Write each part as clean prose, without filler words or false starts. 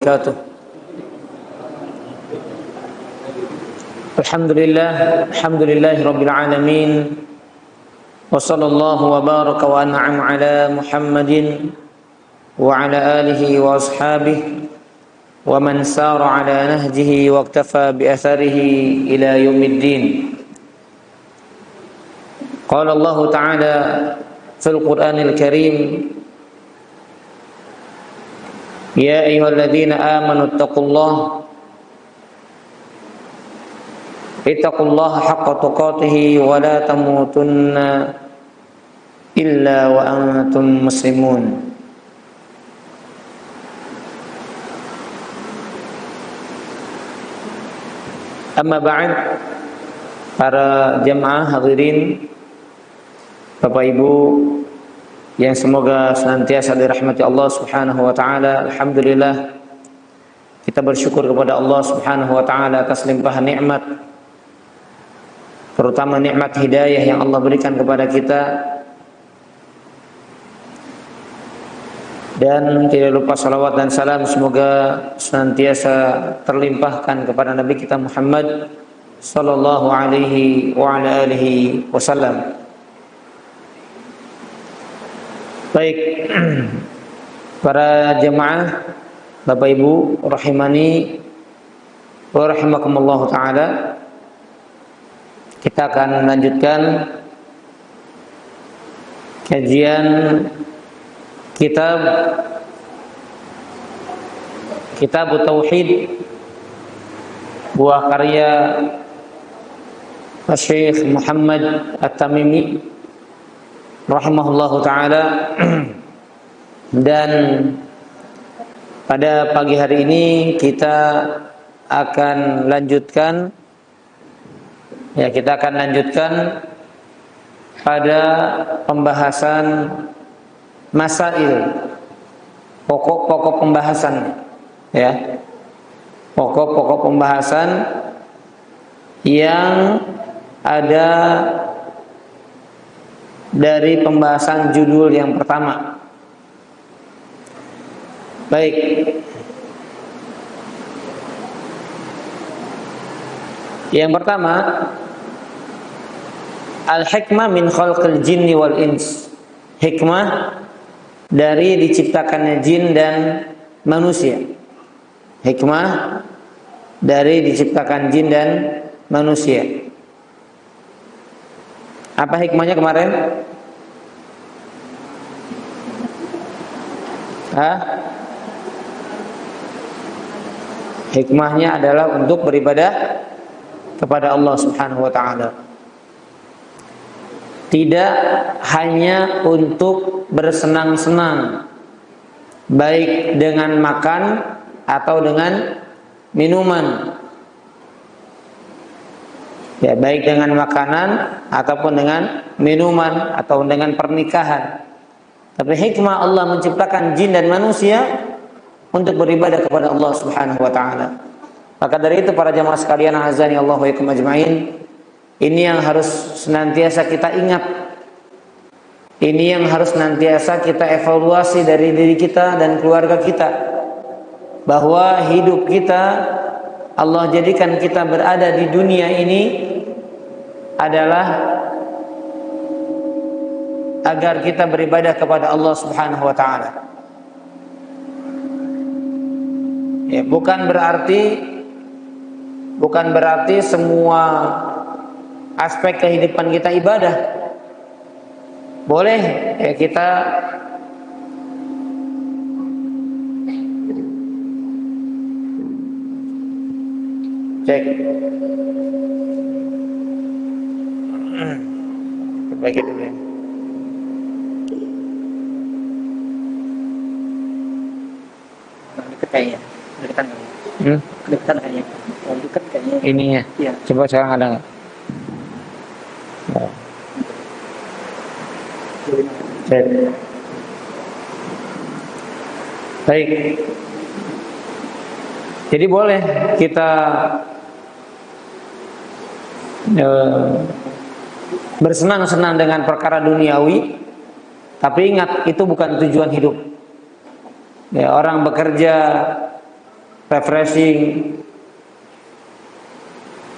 wabarakatuh. Alhamdulillahi rabbil alamin. Wa sallallahu wa baraka wa an'ama ala Muhammadin wa ala alihi wa ashabihi wa man sara ala nahjihi wa iktafa bi atharihi ila yaumiddin. Qala Allah ta'ala fil Qur'anil Karim: Ya ayyuhalladzina amanu ittaqullaha haqqa tuqatih wa la tamutunna illa wa antum muslimun. Amma ba'd, para jamaah hadirin, Bapak Ibu yang semoga senantiasa dirahmati Allah Subhanahu wa taala. Alhamdulillah, kita bersyukur kepada Allah Subhanahu wa taala atas limpahan nikmat, terutama nikmat hidayah yang Allah berikan kepada kita. Dan tidak lupa salawat dan salam semoga senantiasa terlimpahkan kepada Nabi kita Muhammad sallallahu alaihi wa ala alihi wasallam. Baik, para jemaah, Bapak Ibu rahimani wa rahimakumullah taala, kita akan melanjutkan kajian kitab Tauhid, buah karya Syekh Muhammad At-Tamimi rahimahullahu ta'ala. Dan pada pagi hari ini kita akan lanjutkan pada pembahasan masail, pokok-pokok pembahasan, ya, pokok-pokok pembahasan yang ada dari pembahasan judul yang pertama. Baik, yang pertama, al-hikmah min khalqil jinni wal ins. Hikmah dari diciptakannya jin dan manusia. Hikmah dari diciptakan jin dan manusia. Apa hikmahnya kemarin? Hikmahnya adalah untuk beribadah kepada Allah Subhanahu wa ta'ala. Tidak hanya untuk bersenang-senang, baik dengan makan atau dengan minuman, ya, baik dengan makanan ataupun dengan minuman atau dengan pernikahan. Tapi hikmah Allah menciptakan jin dan manusia untuk beribadah kepada Allah Subhanahu wa taala. Maka dari itu para jamaah sekalian, azani Allah wa iyakum ajmain, ini yang harus senantiasa kita ingat. Ini yang harus senantiasa kita evaluasi dari diri kita dan keluarga kita, bahwa hidup kita Allah jadikan kita berada di dunia ini adalah agar kita beribadah kepada Allah Subhanahu wa taala. Ya, bukan berarti semua aspek kehidupan kita ibadah. Boleh ya kita cek. Perbaiki dulu ya. Dekat kayaknya. Dekat kayaknya. Dekat kayaknya. Oh, dekat kayaknya. Ini ya. Iya. Coba sekarang ada enggak? Oh. Cek. Baik. Jadi boleh kita bersenang-senang dengan perkara duniawi, tapi ingat itu bukan tujuan hidup. Ya, orang bekerja refreshing,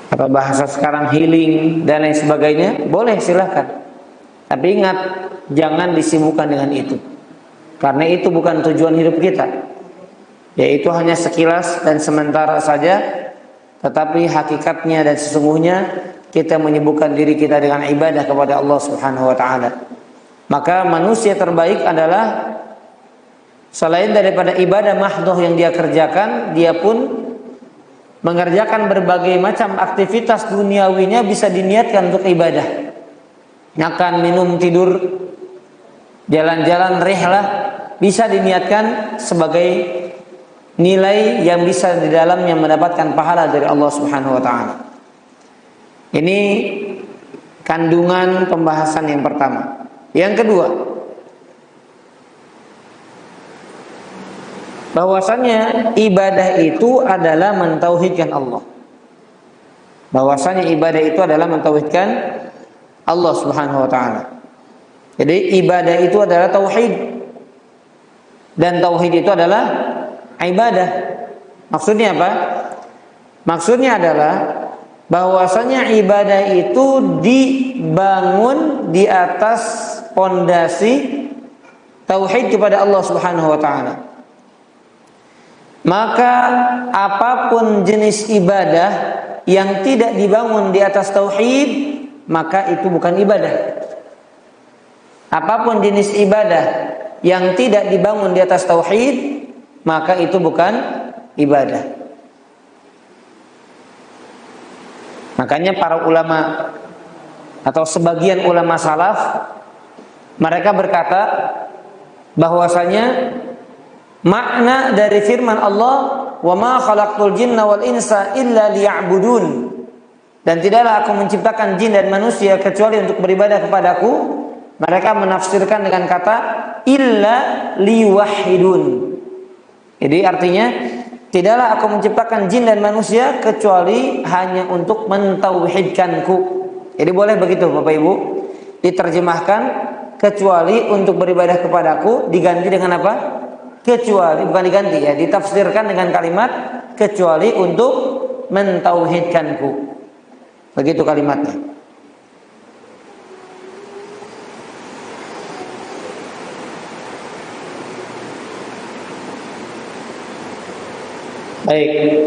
atau bahasa sekarang healing dan lain sebagainya, boleh, silahkan. Tapi ingat, jangan disibukkan dengan itu, karena itu bukan tujuan hidup kita. Yaitu hanya sekilas dan sementara saja, tetapi hakikatnya dan sesungguhnya kita menyibukkan diri kita dengan ibadah kepada Allah Subhanahu wa taala. Maka manusia terbaik adalah selain daripada ibadah mahdhah yang dia kerjakan, dia pun mengerjakan berbagai macam aktivitas duniawinya bisa diniatkan untuk ibadah. Makan, minum, tidur, jalan-jalan, rihlah bisa diniatkan sebagai nilai yang bisa di dalamnya mendapatkan pahala dari Allah Subhanahu wa taala. Ini kandungan pembahasan yang pertama. Yang kedua, bahwasanya ibadah itu adalah mentauhidkan Allah. Bahwasanya ibadah itu adalah mentauhidkan Allah Subhanahu wa taala. Jadi ibadah itu adalah tauhid, dan tauhid itu adalah ibadah. Maksudnya apa? Maksudnya adalah bahwasanya ibadah itu dibangun di atas pondasi tauhid kepada Allah Subhanahu wa taala. Maka apapun jenis ibadah yang tidak dibangun di atas tauhid, maka itu bukan ibadah. Apapun jenis ibadah yang tidak dibangun di atas tauhid, maka itu bukan ibadah. Makanya para ulama atau sebagian ulama salaf, mereka berkata bahwasanya makna dari firman Allah, "Wa ma khalaqtul jinna wal insa illa liya'budun." Dan tidaklah aku menciptakan jin dan manusia kecuali untuk beribadah kepadaku. Mereka menafsirkan dengan kata illa liwahidun. Jadi artinya tidaklah aku menciptakan jin dan manusia kecuali hanya untuk mentauhidkanku. Jadi boleh begitu Bapak Ibu. Diterjemahkan kecuali untuk beribadah kepadaku, diganti dengan apa? Kecuali, bukan diganti ya, ditafsirkan dengan kalimat kecuali untuk mentauhidkanku. Begitu kalimatnya. Baik.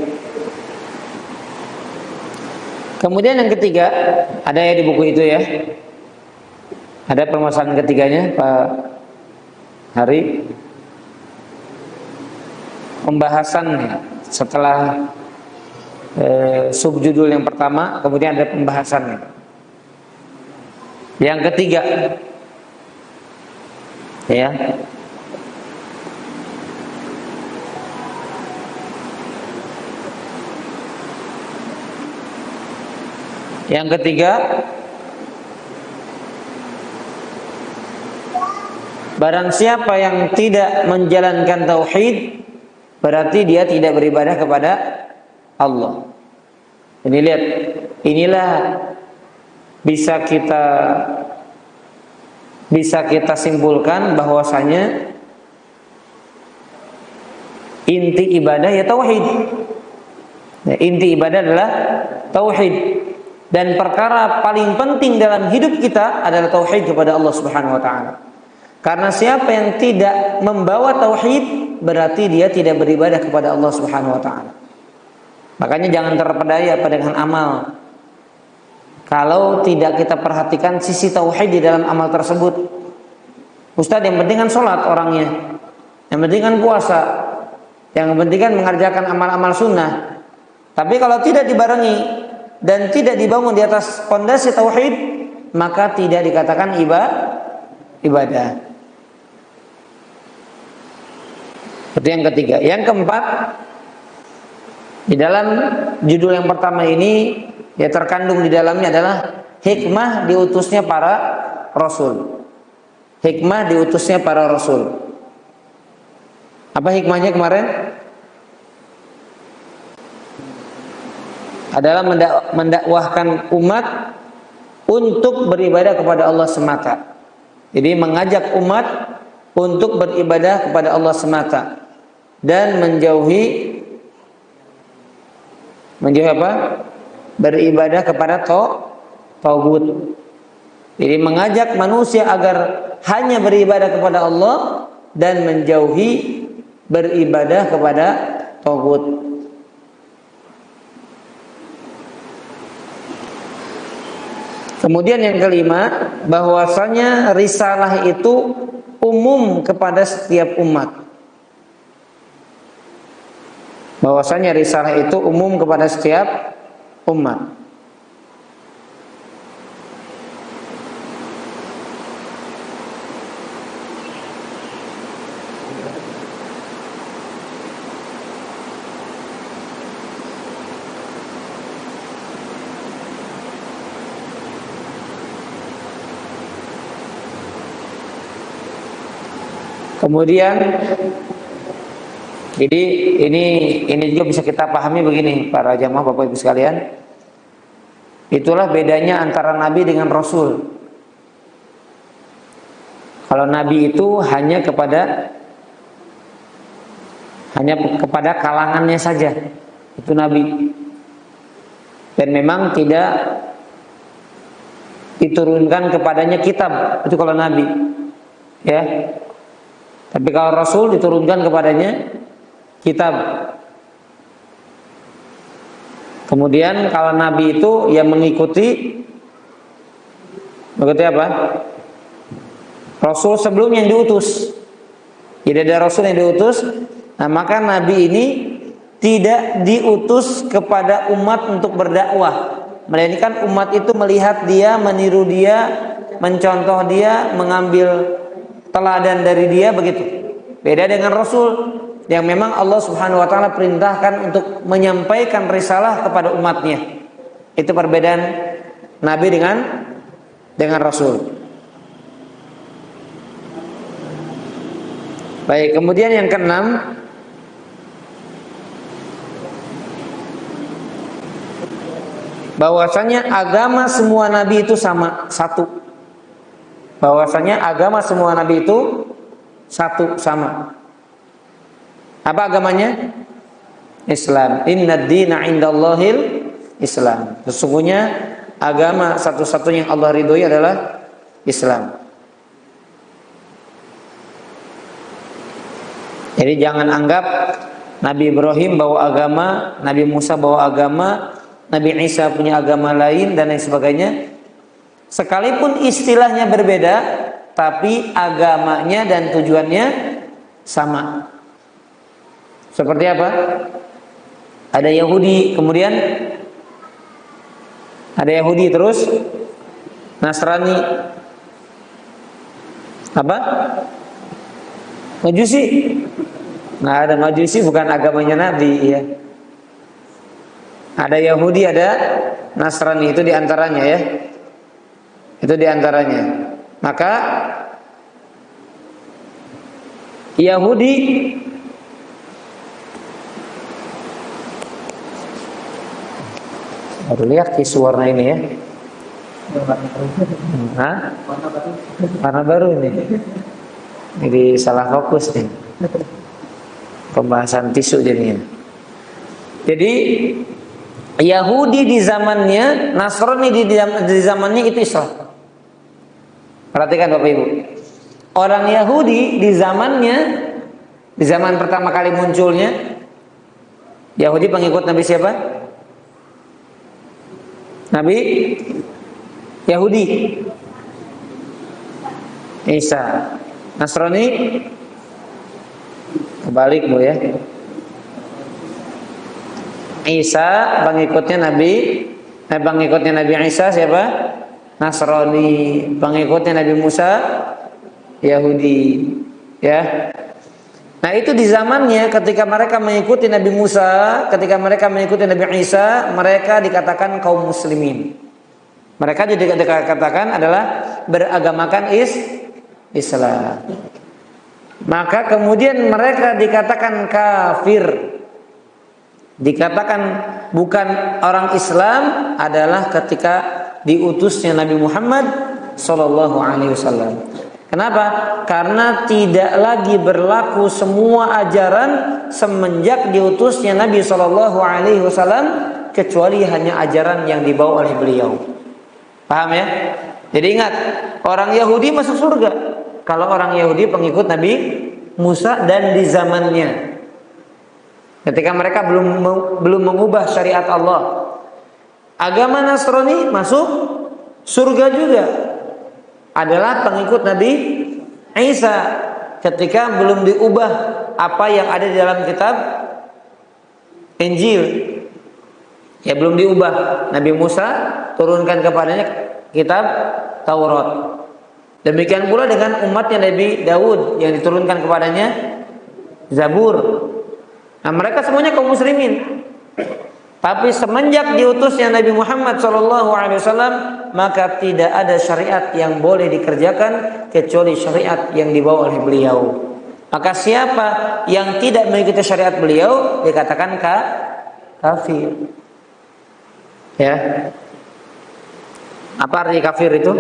Kemudian yang ketiga, ada ya di buku itu ya. Ada permasalahan ketiganya, Pak Hari. Pembahasan setelah subjudul yang pertama, kemudian ada pembahasannya. Yang ketiga, ya. Yang ketiga, barang siapa yang tidak menjalankan tauhid, berarti dia tidak beribadah kepada Allah. Ini lihat, inilah bisa kita simpulkan bahwasanya inti ibadah ya tauhid. Nah, inti ibadah adalah tauhid. Dan perkara paling penting dalam hidup kita adalah tauhid kepada Allah Subhanahu wa taala. Karena siapa yang tidak membawa tauhid, berarti dia tidak beribadah kepada Allah Subhanahu wa taala. Makanya jangan terpedaya dengan amal kalau tidak kita perhatikan sisi tauhid di dalam amal tersebut. Ustaz, yang penting kan sholat orangnya, yang penting kan puasa, yang penting kan mengerjakan amal-amal sunnah. Tapi kalau tidak dibarengi dan tidak dibangun di atas fondasi tauhid, maka tidak dikatakan ibadah. Itu yang ketiga. Yang keempat, di dalam judul yang pertama ini ya terkandung di dalamnya adalah hikmah diutusnya para rasul. Hikmah diutusnya para rasul. Apa hikmahnya kemarin? Adalah mendakwahkan umat untuk beribadah kepada Allah semata. Jadi mengajak umat untuk beribadah kepada Allah semata dan menjauhi Menjauhi apa? Beribadah kepada tagut. Jadi mengajak manusia agar hanya beribadah kepada Allah dan menjauhi beribadah kepada tagut. Kemudian yang kelima, bahwasanya risalah itu umum kepada setiap umat. Bahwasanya risalah itu umum kepada setiap umat. Kemudian jadi ini juga bisa kita pahami begini para jamaah Bapak Ibu sekalian. Itulah bedanya antara nabi dengan rasul. Kalau nabi itu hanya kepada kalangannya saja. Itu nabi. Dan memang tidak diturunkan kepadanya kitab. Itu kalau nabi. Ya. Tapi kalau Rasul diturunkan kepadanya kitab. Kemudian kalau Nabi itu yang mengikuti apa? Rasul sebelum yang diutus. Jadi ada Rasul yang diutus. Nah maka Nabi ini tidak diutus kepada umat untuk berdakwah. Melainkan umat itu melihat dia, meniru dia, mencontoh dia, mengambil teladan dari dia, begitu. Beda dengan Rasul yang memang Allah Subhanahu wa taala perintahkan untuk menyampaikan risalah kepada umatnya. Itu perbedaan nabi dengan Rasul. Baik, kemudian yang keenam, bahwasanya agama semua nabi itu satu. Bahwasanya agama semua nabi itu sama. Apa agamanya? Islam. Innad dina indallahil Islam. Sesungguhnya agama satu-satunya yang Allah ridhoi adalah Islam. Jadi jangan anggap Nabi Ibrahim bawa agama, Nabi Musa bawa agama, Nabi Isa punya agama lain dan lain sebagainya. Sekalipun istilahnya berbeda, tapi agamanya dan tujuannya sama. Seperti apa? Ada Yahudi, kemudian ada Yahudi terus Nasrani. Apa? Majusi. Nah, ada Majusi bukan agamanya Nabi, ya. Ada Yahudi, ada Nasrani, itu diantaranya ya. Itu diantaranya. Maka Yahudi baru lihat kisu warna ini ya. Hah? Warna baru ini. Jadi salah fokus nih. Pembahasan tisu jadinya. Jadi Yahudi di zamannya, Nasrani di zamannya itu Islam. Perhatikan Bapak Ibu. Orang Yahudi di zamannya, di zaman pertama kali munculnya, Yahudi pengikut Nabi siapa? Nabi Yahudi Isa. Nasrani kebalik Bu ya. Isa pengikutnya Nabi Isa siapa? Nasrani. Pengikutnya Nabi Musa Yahudi, ya. Nah itu di zamannya ketika mereka mengikuti Nabi Musa, ketika mereka mengikuti Nabi Isa, mereka dikatakan kaum muslimin. Mereka juga dikatakan adalah beragamakan Islam. Maka kemudian mereka dikatakan kafir. Dikatakan bukan orang Islam adalah ketika diutusnya Nabi Muhammad sallallahu alaihi wasallam. Kenapa? Karena tidak lagi berlaku semua ajaran semenjak diutusnya Nabi sallallahu alaihi wasallam, kecuali hanya ajaran yang dibawa oleh beliau. Paham ya? Jadi ingat, orang Yahudi masuk surga kalau orang Yahudi pengikut Nabi Musa dan di zamannya. Ketika mereka belum mengubah syariat Allah. Agama Nasrani masuk surga juga. Adalah pengikut Nabi Isa ketika belum diubah apa yang ada di dalam kitab Injil. Ya belum diubah. Nabi Musa turunkan kepadanya kitab Taurat. Demikian pula dengan umatnya Nabi Daud yang diturunkan kepadanya Zabur. Nah, mereka semuanya kaum muslimin. Tapi semenjak diutusnya Nabi Muhammad SAW, maka tidak ada syariat yang boleh dikerjakan kecuali syariat yang dibawa oleh beliau. Maka siapa yang tidak mengikuti syariat beliau dikatakan kafir. Ya. Apa arti kafir itu?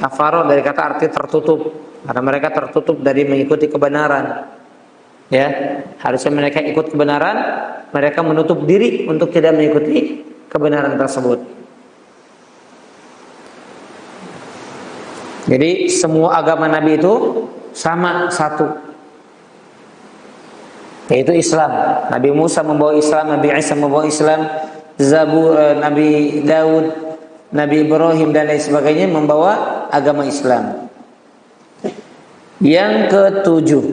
Kafaro dari kata arti tertutup, karena mereka tertutup dari mengikuti kebenaran. Ya, harusnya mereka ikut kebenaran, mereka menutup diri untuk tidak mengikuti kebenaran tersebut. Jadi semua agama Nabi itu sama satu, yaitu Islam. Nabi Musa membawa Islam, Nabi Isa membawa Islam, Zabur, Nabi Daud, Nabi Ibrahim dan lain sebagainya membawa agama Islam. Yang ketujuh,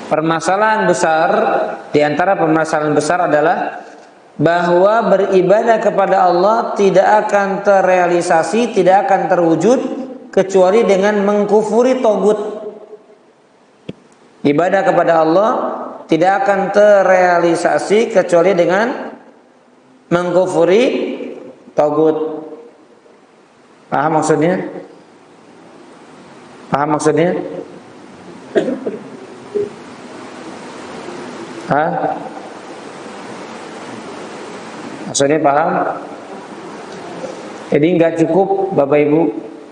permasalahan besar, di antara permasalahan besar adalah bahwa beribadah kepada Allah tidak akan terrealisasi, tidak akan terwujud kecuali dengan mengkufuri tagut. Ibadah kepada Allah tidak akan terrealisasi kecuali dengan mengkufuri tagut. Paham maksudnya? Paham maksudnya? Hah? Maksudnya paham? Jadi nggak cukup Bapak Ibu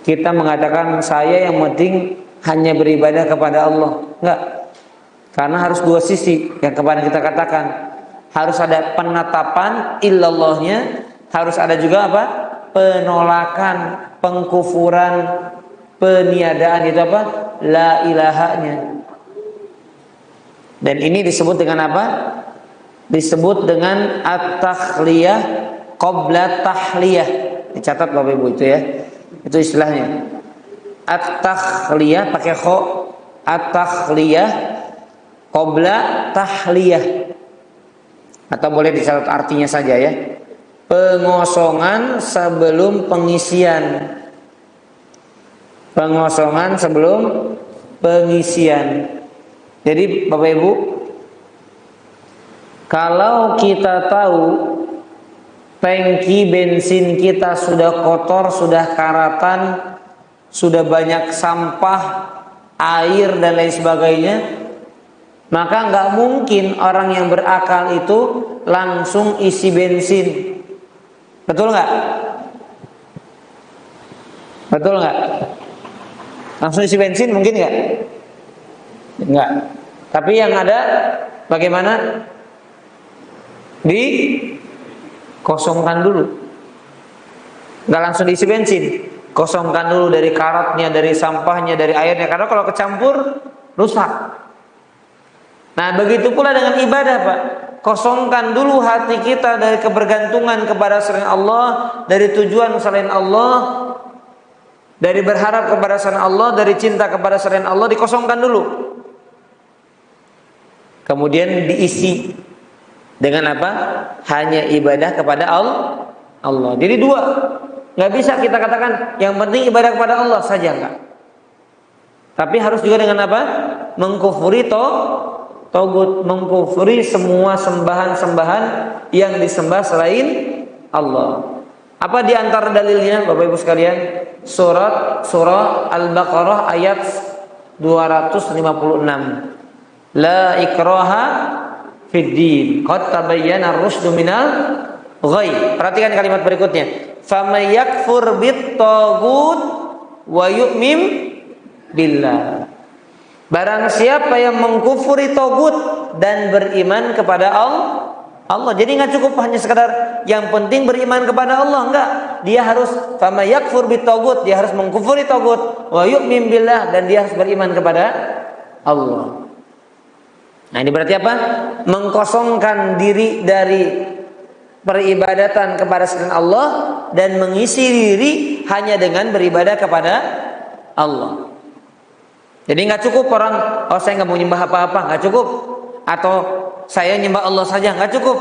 kita mengatakan saya yang penting hanya beribadah kepada Allah. Enggak. Karena harus dua sisi yang kemarin kita katakan. Harus ada penetapan illallahnya, harus ada juga apa? Penolakan, pengkufuran, peniadaan itu apa? La ilahanya. Dan ini disebut dengan apa? Disebut dengan at-takhliyah qabla tahliyah. Dicatat Bapak Ibu itu ya. Itu istilahnya. At-takhliyah pakai kha, at-takhliyah qabla tahliyah. Atau boleh dicatat artinya saja ya. Pengosongan sebelum pengisian. Pengosongan sebelum pengisian. Jadi Bapak Ibu, kalau kita tahu tangki bensin kita sudah kotor, sudah karatan, sudah banyak sampah, air dan lain sebagainya, maka nggak mungkin orang yang berakal itu langsung isi bensin. Betul nggak? Betul nggak? Langsung isi bensin mungkin nggak? Nggak. Tapi yang ada bagaimana? Dikosongkan dulu. Nggak langsung diisi bensin. Kosongkan dulu dari karatnya, dari sampahnya, dari airnya. Karena kalau kecampur rusak. Nah begitu pula dengan ibadah Pak. Kosongkan dulu hati kita dari kebergantungan kepada selain Allah, dari tujuan selain Allah, dari berharap kepada selain Allah, dari cinta kepada selain Allah, dikosongkan dulu. Kemudian diisi dengan apa? Hanya ibadah kepada Allah. Jadi dua. Nggak bisa kita katakan yang penting ibadah kepada Allah saja, enggak. Tapi harus juga dengan apa? Mengkufuri tagut, mengkufuri semua sembahan-sembahan yang disembah selain Allah. Apa di antara dalilnya Bapak Ibu sekalian? Surah Al-Baqarah ayat 256. La ikraha fid din, qad tabayyana ar-rusydu minal ghayy. Perhatikan kalimat berikutnya. Faman yakfur bit tagut wa yu'min billah. Barang siapa yang mengkufuri togut dan beriman kepada Allah. Jadi nggak cukup hanya sekedar yang penting beriman kepada Allah, enggak. Dia harus fama yakfur bitogut, dia harus mengkufuri togut, wa yu'min billah, dan dia harus beriman kepada Allah. Nah, ini berarti apa? Mengkosongkan diri dari peribadatan kepada selain Allah dan mengisi diri hanya dengan beribadah kepada Allah. Jadi nggak cukup orang, oh saya nggak mau nyembah apa-apa, nggak cukup. Atau saya nyembah Allah saja, nggak cukup.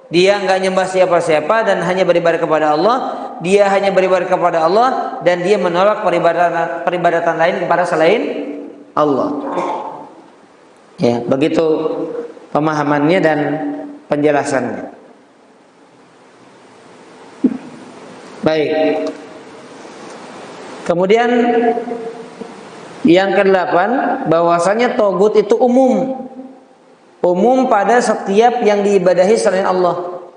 Dia nggak nyembah siapa-siapa dan hanya beribadah kepada Allah. Dia hanya beribadah kepada Allah dan dia menolak peribadatan lain kepada selain Allah. Ya, begitu pemahamannya dan penjelasannya. Baik. Kemudian yang ke-8, bahwasanya togut itu umum pada setiap yang diibadahi selain Allah.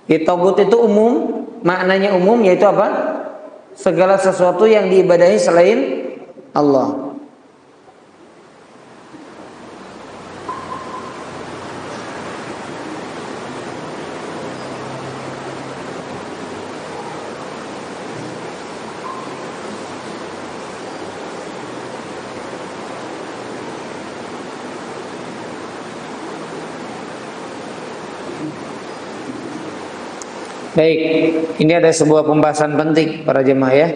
Togut itu umum, maknanya umum, yaitu apa? Segala sesuatu yang diibadahi selain Allah. Baik, ini ada sebuah pembahasan penting para jemaah ya,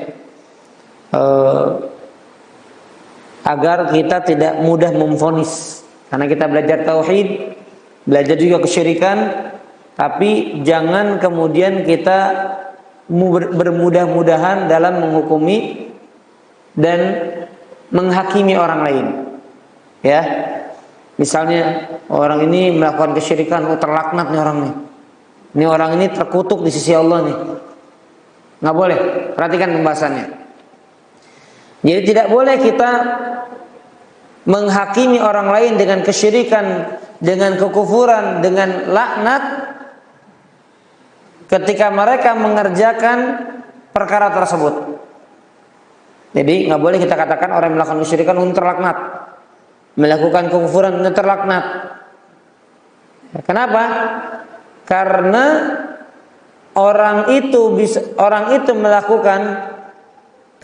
agar kita tidak mudah memvonis, karena kita belajar tauhid, belajar juga kesyirikan, tapi jangan kemudian kita bermudah-mudahan dalam menghukumi dan menghakimi orang lain. Ya, misalnya orang ini melakukan kesyirikan, terlaknat nih orang nih. Ini orang ini terkutuk di sisi Allah nih. Nggak boleh. Perhatikan pembahasannya. Jadi tidak boleh kita menghakimi orang lain dengan kesyirikan, dengan kekufuran, dengan laknat ketika mereka mengerjakan perkara tersebut. Jadi nggak boleh kita katakan orang yang melakukan kesyirikan terlaknat, melakukan kekufuran terlaknat. Kenapa? Karena orang itu melakukan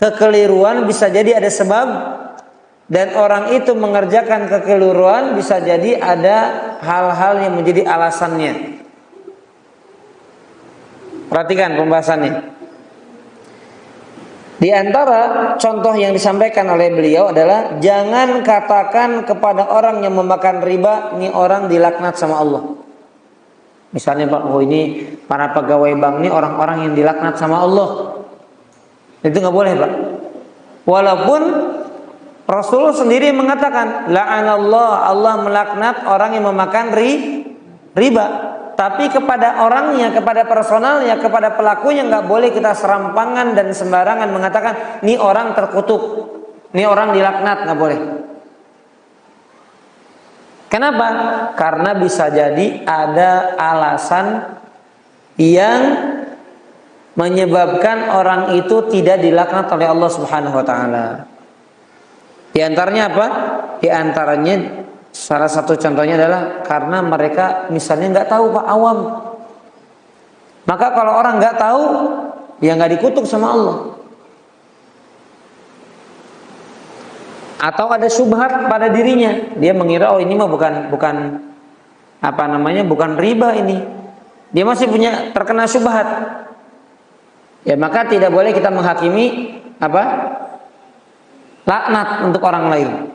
kekeliruan bisa jadi ada sebab, dan orang itu mengerjakan kekeliruan bisa jadi ada hal-hal yang menjadi alasannya. Perhatikan pembahasannya. Di antara contoh yang disampaikan oleh beliau adalah jangan katakan kepada orang yang memakan riba, ini orang dilaknat sama Allah. Misalnya Pak, oh ini para pegawai bank ini orang-orang yang dilaknat sama Allah. Itu nggak boleh Pak. Walaupun Rasulullah sendiri mengatakan la'anallah, Allah melaknat orang yang memakan riba. Tapi kepada orangnya, kepada personalnya, kepada pelakunya nggak boleh kita serampangan dan sembarangan mengatakan ini orang terkutuk, ini orang dilaknat, nggak boleh. Kenapa? Karena bisa jadi ada alasan yang menyebabkan orang itu tidak dilaknat oleh Allah Subhanahu wa taala. Di antaranya apa? Di antaranya salah satu contohnya adalah karena mereka misalnya nggak tahu Pak, awam. Maka kalau orang nggak tahu, ya nggak dikutuk sama Allah. Atau ada syubhat pada dirinya, dia mengira oh ini mah bukan bukan riba ini. Dia masih punya terkena syubhat. Ya maka tidak boleh kita menghakimi laknat untuk orang lain.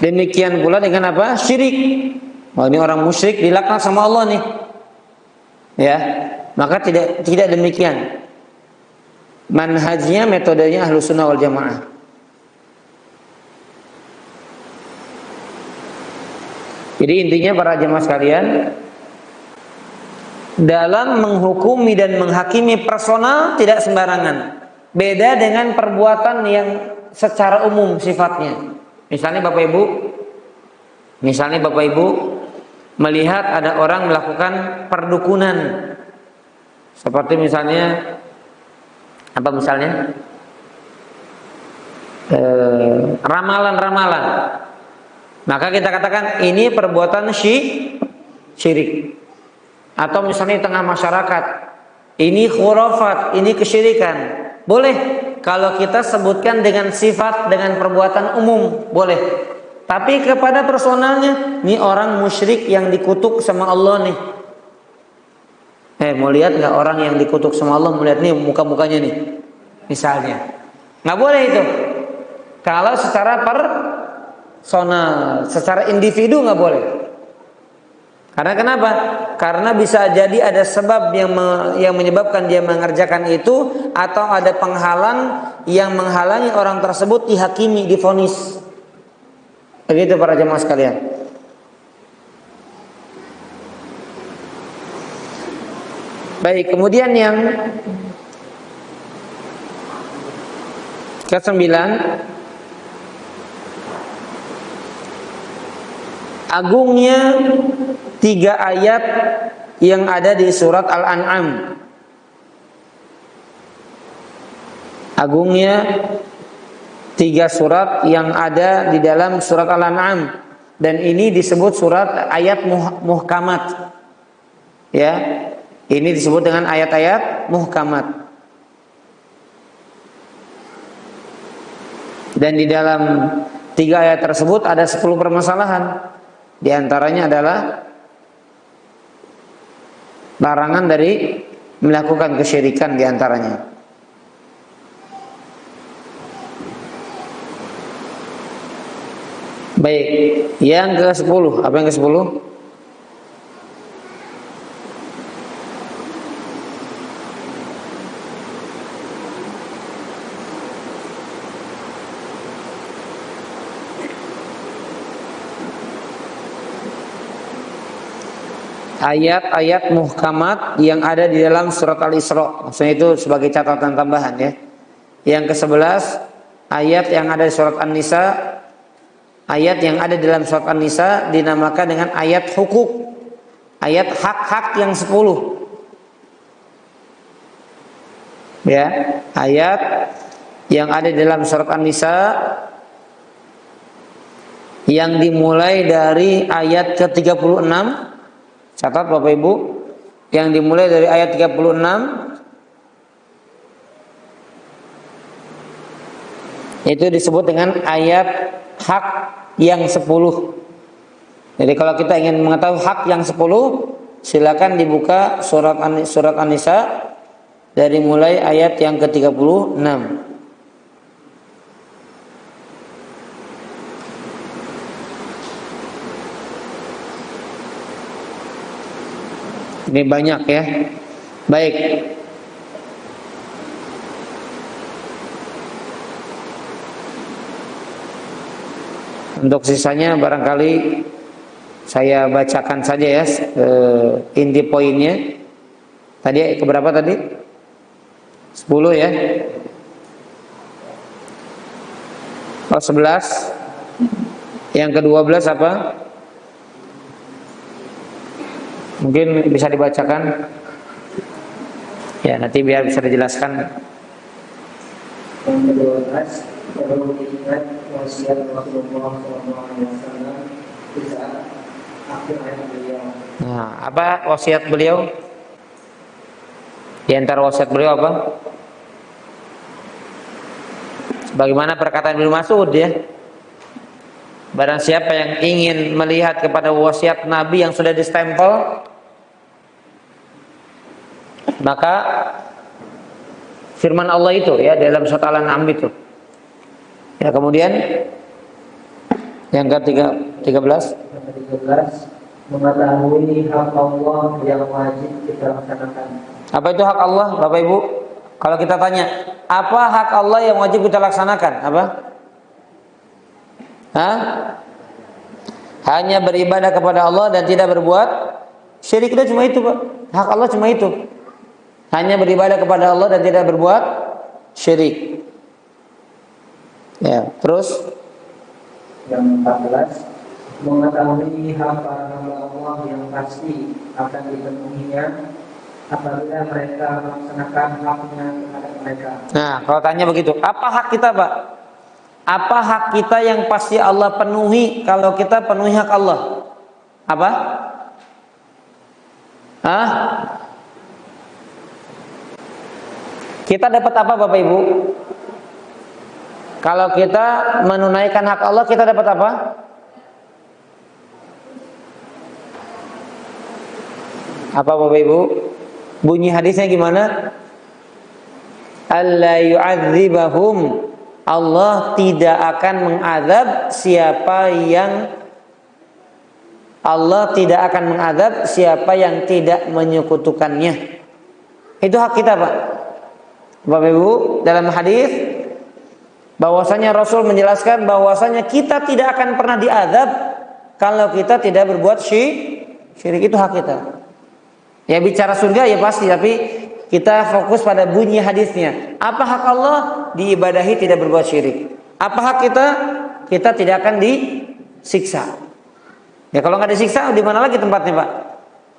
Demikian pula dengan syirik. Oh ini orang musyrik dilaknat sama Allah nih. Ya, maka tidak demikian. Manhajnya, metodenya Ahlus Sunnah wal Jamaah. Jadi intinya para jemaah sekalian, dalam menghukumi dan menghakimi personal tidak sembarangan. Beda dengan perbuatan yang secara umum sifatnya. Misalnya Bapak Ibu melihat ada orang melakukan perdukunan. Seperti misalnya ramalan-ramalan, maka kita katakan ini perbuatan syirik. Atau misalnya di tengah masyarakat, ini khurafat, ini kesyirikan, boleh. Kalau kita sebutkan dengan sifat, dengan perbuatan umum, boleh. Tapi kepada personalnya, ini orang musyrik yang dikutuk sama Allah nih. Mau lihat nggak orang yang dikutuk sama Allah? Melihat nih muka-mukanya nih, misalnya. Nggak boleh itu. Kalau secara personal, secara individu nggak boleh. Karena kenapa? Karena bisa jadi ada sebab yang menyebabkan dia mengerjakan itu, atau ada penghalang yang menghalangi orang tersebut dihakimi, divonis. Begitu para jemaah sekalian. Baik, kemudian yang ke-9, agungnya 3 ayat yang ada di surat Al-An'am. Agungnya 3 surat yang ada di dalam surat Al-An'am, dan ini disebut surat ayat muhkamat. Ya, ini disebut dengan ayat-ayat muhkamat. Dan di dalam 3 ayat tersebut ada 10 permasalahan. Di antaranya adalah larangan dari melakukan kesyirikan di antaranya. Baik, yang ke-10, apa yang ke-10? Ayat-ayat muhkamat yang ada di dalam surat Al-Isra. Maksudnya itu sebagai catatan tambahan ya. Yang ke-11, ayat yang ada di surat An-Nisa. Ayat yang ada di dalam surat An-Nisa dinamakan dengan ayat hukuk. Ayat hak-hak yang 10. Ya, ayat yang ada di dalam surat An-Nisa yang dimulai dari ayat ke-36. Catat Bapak Ibu, yang dimulai dari ayat 36 itu disebut dengan ayat hak yang 10. Jadi kalau kita ingin mengetahui hak yang 10, silakan dibuka surat An-Nisa dari mulai ayat yang ke-36. Ini banyak ya. Baik. Untuk sisanya barangkali saya bacakan saja ya inti poinnya. Tadi keberapa tadi? 10 ya. Oh 11. Yang ke-12 apa? Mungkin bisa dibacakan. Ya, nanti biar bisa dijelaskan. Yang ke-12, perlu diingat wasiat Rasulullah SAW di saat akhir hayat beliau. Nah, apa wasiat beliau? Di antara wasiat beliau apa? Bagaimana perkataan Ibnu Mas'ud ya? Barang siapa yang ingin melihat kepada wasiat Nabi yang sudah distempel, maka firman Allah itu ya dalam surat Al-An'am itu. Ya, kemudian yang ke-13 mengetahui hak Allah yang wajib kita laksanakan. Apa itu hak Allah, Bapak Ibu? Kalau kita tanya, apa hak Allah yang wajib kita laksanakan? Apa? Hah? Hanya beribadah kepada Allah dan tidak berbuat syirik. Itu cuma itu, Pak. Hak Allah cuma itu. Hanya beribadah kepada Allah dan tidak berbuat syirik. Ya, terus Yang 14, mengetahui hak para hamba Allah yang pasti akan dipenuhinya apabila mereka melaksanakan haknya kepada mereka. nah, kalau tanya begitu, apa hak kita, Pak? Apa hak kita yang pasti Allah penuhi kalau kita penuhi hak Allah? Apa? Hah? Kita dapat apa Bapak Ibu? Kalau kita menunaikan hak Allah, kita dapat apa? Apa Bapak Ibu? Bunyi hadisnya gimana? Alla yu'adzibahum. Allah tidak akan mengadab siapa yang tidak menyekutukannya. Itu hak kita, Pak. Bapak Ibu, dalam hadis bahwasanya Rasul menjelaskan bahwasanya kita tidak akan pernah diazab kalau kita tidak berbuat syirik. Itu hak kita. Ya bicara surga ya pasti, tapi kita fokus pada bunyi hadisnya. Apa hak Allah? Diibadahi, tidak berbuat syirik. Apa hak kita? Kita tidak akan disiksa. Ya kalau nggak disiksa, di mana lagi tempatnya Pak?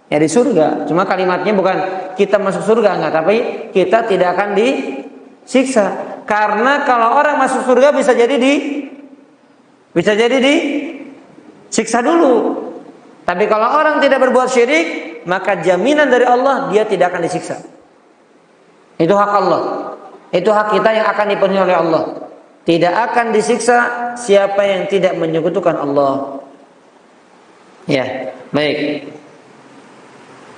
Ya di surga. Cuma kalimatnya bukan kita masuk surga, enggak, tapi kita tidak akan disiksa. Karena kalau orang masuk surga bisa jadi disiksa dulu. Tapi kalau orang tidak berbuat syirik, maka jaminan dari Allah dia tidak akan disiksa. Itu hak Allah. Itu hak kita yang akan dipenuhi oleh Allah. Tidak akan disiksa siapa yang tidak menyekutukan Allah. Ya, baik.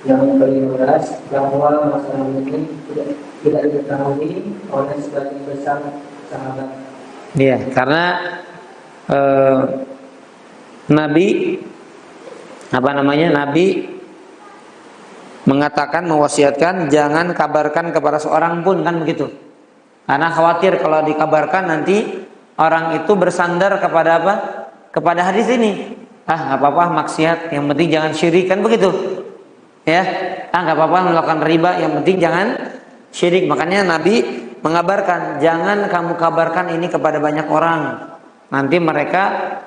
Yang ke-15, bahwa masalah ini tidak diketahui oleh sebagian besar sahabat. Iya, karena Nabi mengatakan, mewasiatkan jangan kabarkan kepada seorang pun, kan begitu. Karena khawatir kalau dikabarkan nanti orang itu bersandar kepada apa? Kepada hadis ini. Nggak apa-apa maksiat, yang penting jangan syirik, kan begitu. Ya, nggak apa-apa melakukan riba, yang penting jangan syirik. Makanya Nabi mengabarkan, jangan kamu kabarkan ini kepada banyak orang. Nanti mereka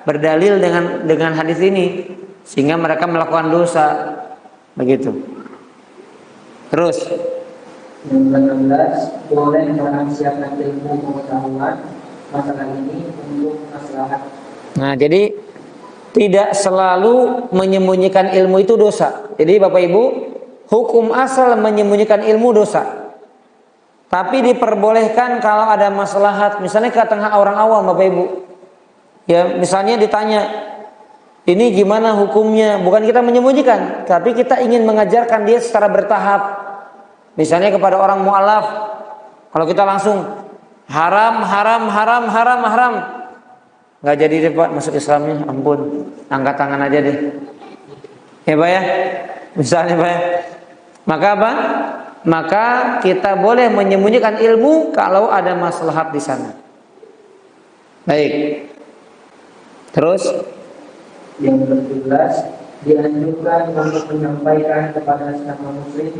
berdalil dengan hadis ini, sehingga mereka melakukan dosa. Begitu. Terus Yang ke-16, boleh merahasiakan ilmu pengetahuan masalah ini untuk maslahat. Nah, jadi tidak selalu menyembunyikan ilmu itu dosa. Jadi Bapak Ibu, hukum asal menyembunyikan ilmu dosa. Tapi diperbolehkan kalau ada maslahat, misalnya ke tengah orang awam Bapak Ibu. Ya, misalnya ditanya, ini gimana hukumnya? Bukan kita menyembunyikan, tapi kita ingin mengajarkan dia secara bertahap. Misalnya kepada orang mu'alaf, kalau kita langsung haram, nggak jadi deh Pak masuk Islamnya, ampun, angkat tangan aja deh. Ya Pak ya, misalnya Pak ya. Maka apa? Maka kita boleh menyembunyikan ilmu kalau ada maslahat di sana. Baik. Terus Yang ke-17, dianjurkan untuk menyampaikan kepada sesama muslim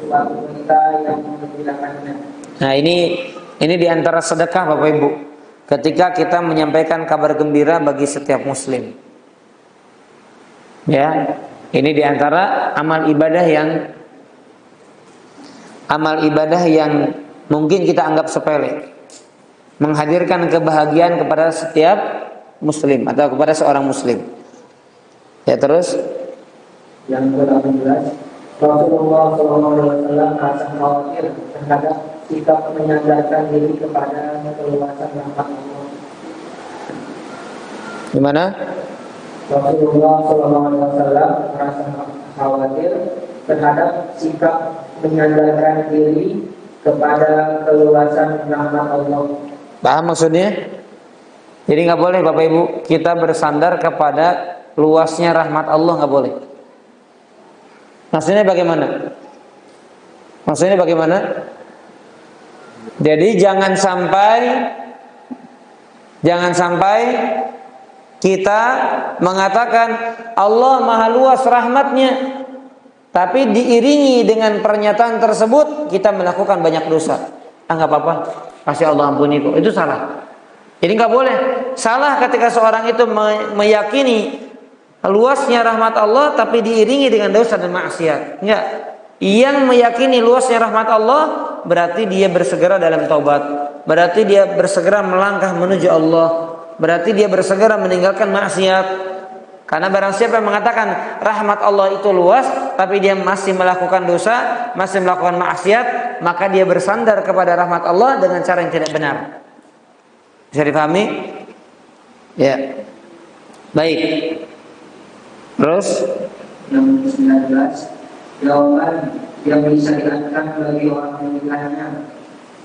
suatu berita yang menggembirakannya. Nah ini di antara sedekah Bapak Ibu. Ketika kita menyampaikan kabar gembira bagi setiap muslim. Ya, ini di antara amal ibadah yang mungkin kita anggap sepele. Menghadirkan kebahagiaan kepada setiap muslim atau kepada seorang muslim. Ya terus Yang ke-18, Rasulullah SAW merasa khawatir terhadap sikap menyandarkan diri kepada keluasan rahmat Allah. gimana? Rasulullah SAW merasa khawatir terhadap sikap menyandarkan diri kepada keluasan rahmat Allah. Paham maksudnya? Jadi nggak boleh Bapak Ibu kita bersandar kepada luasnya rahmat Allah, nggak boleh. Maksudnya bagaimana? Jadi jangan sampai kita mengatakan Allah maha luas rahmatnya, tapi diiringi dengan pernyataan tersebut kita melakukan banyak dosa. Nggak apa-apa, pasti Allah ampuni kok. Itu salah. Jadi nggak boleh. Salah ketika seorang itu meyakini luasnya rahmat Allah tapi diiringi dengan dosa dan maksiat. Enggak. Yang meyakini luasnya rahmat Allah berarti dia bersegera dalam taubat. berarti dia bersegera melangkah menuju Allah, berarti dia bersegera meninggalkan maksiat. Karena barang siapa yang mengatakan rahmat Allah itu luas, tapi dia masih melakukan dosa, masih melakukan maksiat, maka dia bersandar kepada rahmat Allah dengan cara yang tidak benar. Bisa dipahami? Ya. Baik. Terus Yang 19, jawaban yang bisa dilakukan bagi orang yang ditanya,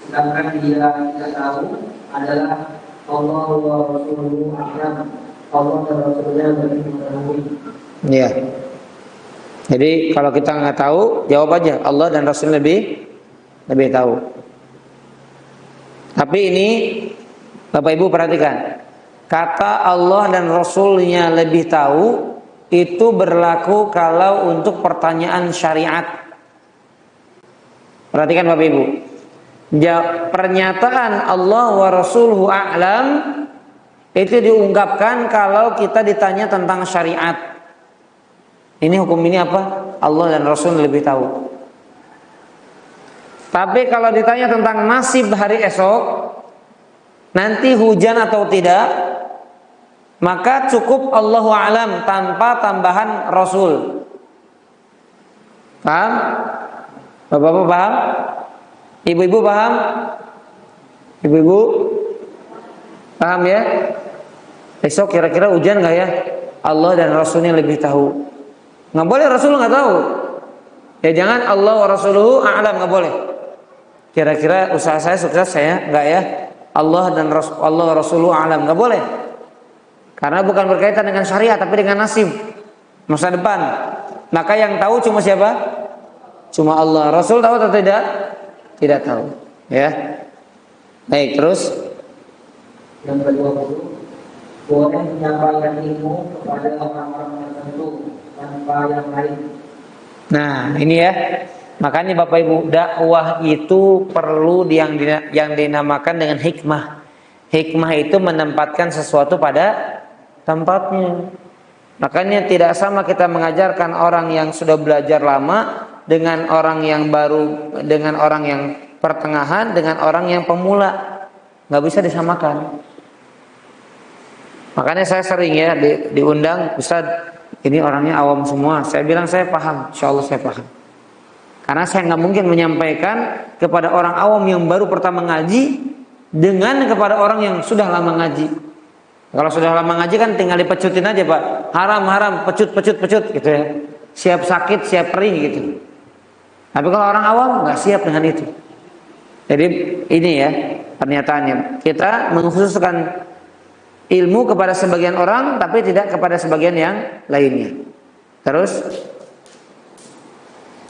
sedangkan dia tidak tahu adalah Allah wa Rasuluhu a'lam. Allah dan Rasulnya lebih mengetahui. ya. Jadi kalau kita nggak tahu, jawab aja Allah dan Rasul lebih tahu. Tapi ini Bapak Ibu perhatikan, kata Allah dan Rasulnya lebih tahu itu berlaku kalau untuk pertanyaan syariat. Perhatikan Bapak Ibu, pernyataan Allah wa Rasuluhu a'lam itu diungkapkan kalau kita ditanya tentang syariat. Ini hukum ini apa? Allah dan Rasul lebih tahu. Tapi kalau ditanya tentang nasib hari esok, nanti hujan atau tidak, maka cukup Allahu a'lam tanpa tambahan Rasul. Paham? Bapak-bapak paham? Ibu-ibu paham? Ibu-ibu paham ya? Besok kira-kira hujan nggak ya? Allah dan Rasulnya lebih tahu. Nggak boleh Rasul nggak tahu. Ya jangan Allah wa Rasuluhu a'lam, nggak boleh. Kira-kira usaha saya sukses saya nggak ya? Allah dan Allah wa Rasuluhu a'lam, nggak boleh. Karena bukan berkaitan dengan syariat tapi dengan nasib masa depan. Maka yang tahu cuma siapa? Cuma Allah. Rasul tahu atau tidak? Tidak tahu. Ya. Baik, terus Yang ke-20, boleh menyampaikan ilmu kepada orang-orang tertentu tanpa yang lain. nah ini ya. Makanya Bapak Ibu, dakwah itu perlu yang dinamakan dengan hikmah. Hikmah itu menempatkan sesuatu pada tempatnya. Makanya tidak sama kita mengajarkan orang yang sudah belajar lama dengan orang yang baru, dengan orang yang pertengahan, dengan orang yang pemula. Nggak bisa disamakan. Makanya saya sering ya diundang, Ustaz, ini orangnya awam semua. Saya bilang saya paham, insya Allah saya paham. Karena saya nggak mungkin menyampaikan kepada orang awam yang baru pertama ngaji dengan kepada orang yang sudah lama ngaji. Kalau sudah lama ngaji kan tinggal dipecutin aja Pak, haram pecut gitu ya. Siap sakit, siap perih gitu. Tapi kalau orang awam nggak siap dengan itu. Jadi ini ya pernyataannya. Kita mengkhususkan ilmu kepada sebagian orang, tapi tidak kepada sebagian yang lainnya. Terus,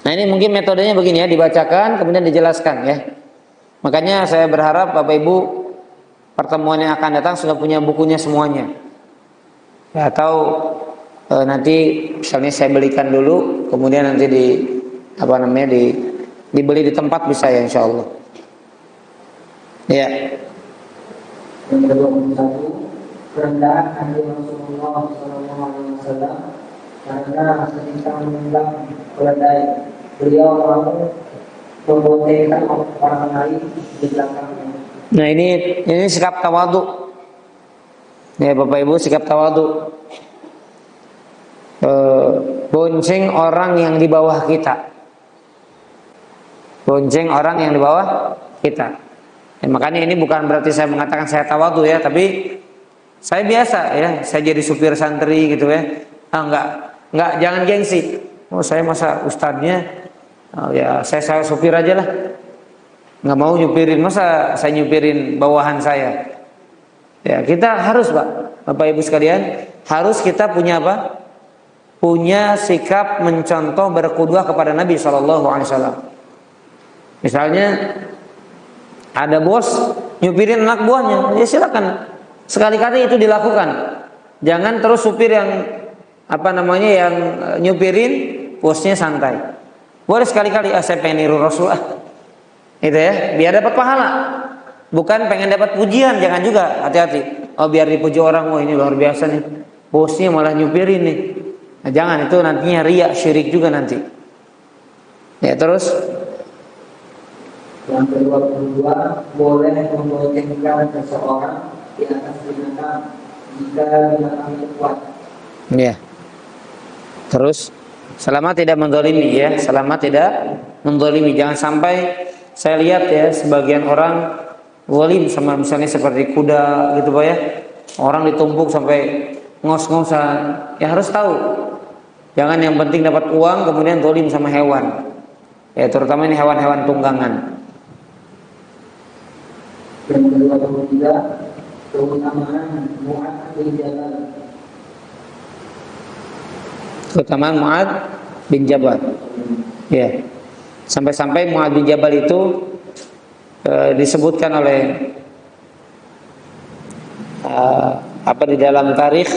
nah ini mungkin metodenya begini ya, dibacakan kemudian dijelaskan ya. Makanya saya berharap Bapak Ibu pertemuan yang akan datang sudah punya bukunya semuanya. Ya, atau nanti misalnya saya belikan dulu, kemudian nanti dibeli di tempat bisa ya insya Allah. Ya. Yang ke-21, kerendahan Nabi Rasulullah SAW karena ketika mengundang keledai, beliau mau membontekkan orang lain di belakangnya. Nah ini sikap tawadhu. Ya Bapak Ibu, sikap tawadhu. Bonceng orang yang di bawah kita. Bonceng orang yang di bawah kita. Ya, makanya ini bukan berarti saya mengatakan saya tawadhu ya, tapi saya biasa ya, saya jadi supir santri gitu ya. Enggak, jangan gengsi. Oh saya masa ustadznya, ya saya supir aja lah. Nggak mau nyupirin, masa saya nyupirin bawahan saya. Ya kita harus Bapak Ibu sekalian, harus kita punya apa? Punya sikap mencontoh berqudwah kepada Nabi SAW. Misalnya ada bos nyupirin anak buahnya, ya silakan sekali-kali itu dilakukan. Jangan terus supir yang yang nyupirin bosnya santai. Boleh sekali-kali saya pengen niru Rasulullah. Itu ya, biar dapat pahala. Bukan pengen dapat pujian, jangan juga, hati-hati. Oh biar dipuji orang, oh ini luar biasa nih. Bosnya malah nyupirin nih. Nah, jangan, itu nantinya riya, syirik juga nanti. Ya terus. Yang ke-22, boleh memboncengkan seseorang di atas binatang jika binatang itu kuat. Ya. Terus selama tidak menzalimi ya, selama tidak menzalimi. Jangan sampai saya lihat ya sebagian orang zalim sama misalnya seperti kuda gitu Pak ya. Orang ditumpuk sampai ngos-ngosan. Ya harus tahu. Jangan yang penting dapat uang kemudian zalim sama hewan. Ya terutama ini hewan-hewan tunggangan. Yang ke-23, keutamaan Mu'adz bin Jabal. Keutamaan Mu'adz bin Jabal. Ya. Sampai-sampai Mu'adz bin Jabal itu disebutkan oleh di dalam tarikh,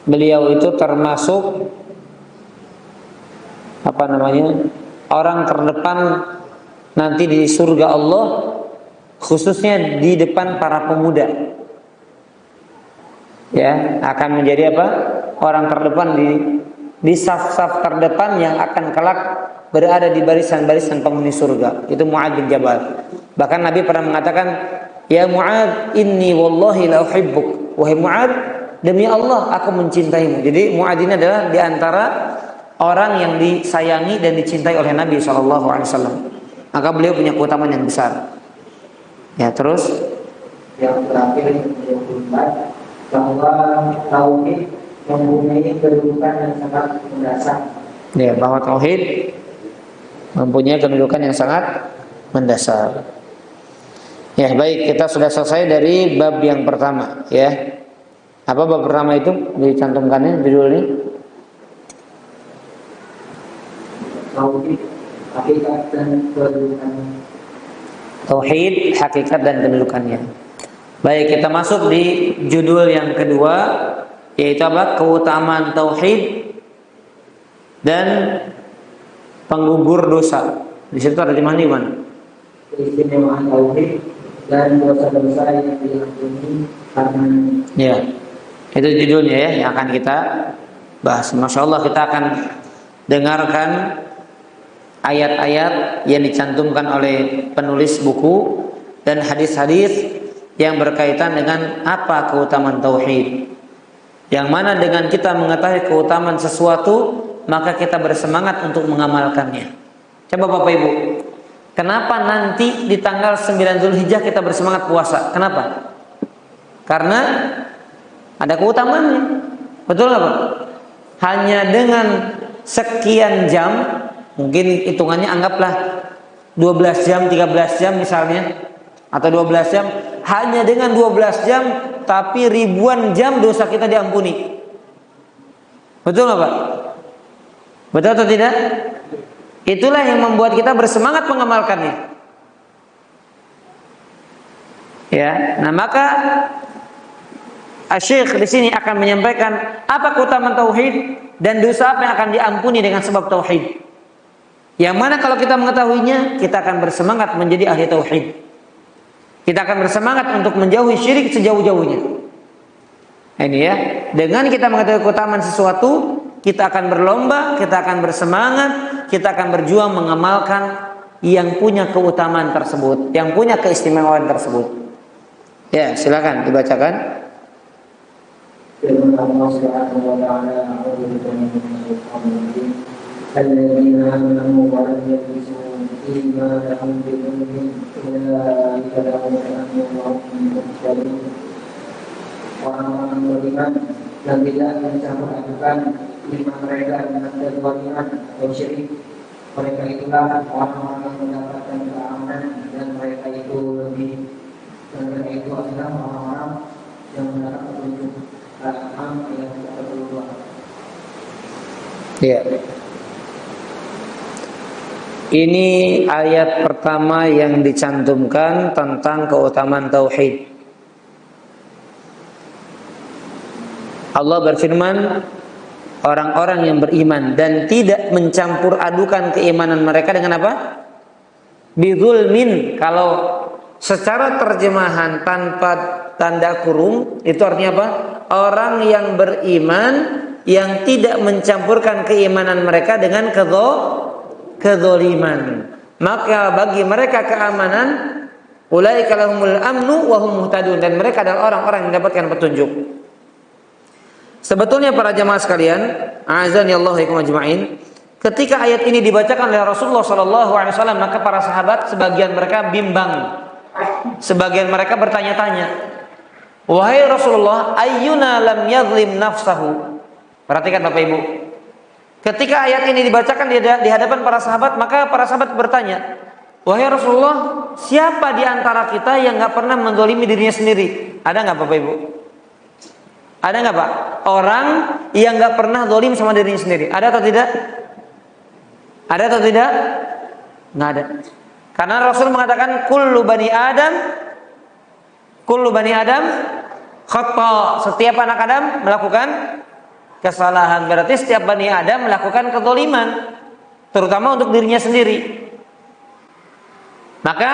beliau itu termasuk orang terdepan nanti di surga Allah, khususnya di depan para pemuda. Ya, akan menjadi orang terdepan di saf-saf terdepan yang akan kelak berada di barisan-barisan penghuni surga. Itu Mu'adz bin Jabal. Bahkan Nabi pernah mengatakan, "Ya Mu'adz, inni wallahi la uhibbuk." Wahai Mu'adz, demi Allah aku mencintaimu. Jadi Mu'adz ini adalah di antara orang yang disayangi dan dicintai oleh Nabi SAW. Maka beliau punya keutamaan yang besar. Ya, terus yang terakhir yang ke-24, bahwa tauhid mempunyai kedudukan yang sangat mendasar. ya, bahwa tauhid mempunyai kedudukan yang sangat mendasar. Ya, baik, kita sudah selesai dari bab yang pertama, ya. Apa bab pertama itu dicantumkannya judulnya? Tauhid, hakikat dan kedudukannya. Tauhid, hakikat dan kedudukannya. Baik, kita masuk di judul yang kedua, yaitu keutamaan tauhid dan penggugur dosa. Di situ ada di mana? Keistimewaan tauhid dan dosa-dosa yang diampuni karena. Ya, itu judulnya ya yang akan kita bahas. Masya Allah, kita akan dengarkan ayat-ayat yang dicantumkan oleh penulis buku dan hadis-hadis yang berkaitan dengan apa keutamaan tauhid. Yang mana dengan kita mengetahui keutamaan sesuatu, maka kita bersemangat untuk mengamalkannya. Coba Bapak Ibu, kenapa nanti di tanggal 9 Zulhijjah kita bersemangat puasa? Kenapa? Karena ada keutamaannya. Betul nggak Pak? Hanya dengan sekian jam, mungkin hitungannya anggaplah 12 jam, 13 jam misalnya, atau 12 jam, hanya dengan 12 jam tapi ribuan jam dosa kita diampuni. Betul nggak Pak? Betul atau tidak? Itulah yang membuat kita bersemangat mengamalkannya. Ya, nah maka Syekh di sini akan menyampaikan apa keutamaan tauhid dan dosa apa yang akan diampuni dengan sebab tauhid. Yang mana kalau kita mengetahuinya, kita akan bersemangat menjadi ahli tauhid. Kita akan bersemangat untuk menjauhi syirik sejauh-jauhnya. Ini ya, dengan kita mengetahui keutamaan sesuatu, kita akan berlomba, kita akan bersemangat, kita akan berjuang mengamalkan yang punya keutamaan tersebut, yang punya keistimewaan tersebut. Ya, silakan dibacakan. Firman Allah Subhanahu wa ta'ala, الذين آمنوا ولم يلبسوا إيمانهم بظلم أولئك لهم الأمن وهم مهتدون. Orang-orang beriman yang tidak mencampur adukan iman mereka dengan kezaliman atau syirik, mereka itulah orang-orang yang mendapatkan keamanan, dan mereka itu adalah orang-orang yang mendapat petunjuk. Al-An'am ayat 42. Ya. Ini ayat pertama yang dicantumkan tentang keutamaan tauhid. Allah berfirman, orang-orang yang beriman dan tidak mencampur adukan keimanan mereka dengan apa? Bizulmin. Kalau secara terjemahan tanpa tanda kurung, itu artinya apa? Orang yang beriman yang tidak mencampurkan keimanan mereka dengan kezaliman. maka bagi mereka keamanan, ulaika lahumul amnu wa hum muhtadun, dan mereka adalah orang-orang yang mendapatkan petunjuk. Sebetulnya para jamaah sekalian, azan ya Allah ikum ajma'in, ketika ayat ini dibacakan oleh Rasulullah SAW, maka para sahabat sebagian mereka bimbang, sebagian mereka bertanya-tanya, wahai Rasulullah, ayyuna lam yadhlim nafsahu. Perhatikan Bapak Ibu, ketika ayat ini dibacakan di hadapan para sahabat, maka para sahabat bertanya, wahai Rasulullah, siapa di antara kita yang nggak pernah menzalimi dirinya sendiri? Ada nggak Bapak Ibu? Ada nggak Pak? Orang yang nggak pernah zalim sama dirinya sendiri, ada atau tidak? Ada atau tidak? Nggak ada. Karena Rasul mengatakan kullu bani Adam khata. Setiap anak Adam melakukan kesalahan. Berarti setiap bani Adam melakukan kezaliman, terutama untuk dirinya sendiri. Maka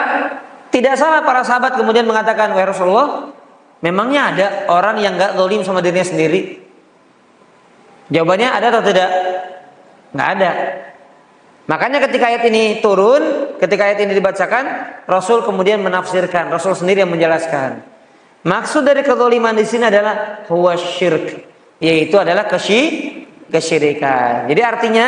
tidak salah para sahabat kemudian mengatakan, wahai Rasulullah, memangnya ada orang yang nggak zalim sama dirinya sendiri? Jawabannya ada atau tidak? Nggak ada. Makanya ketika ayat ini turun, ketika ayat ini dibacakan, Rasul kemudian menafsirkan, Rasul sendiri yang menjelaskan. Maksud dari kezaliman di sini adalah huwa syirk, yaitu adalah kesyirikan. Jadi artinya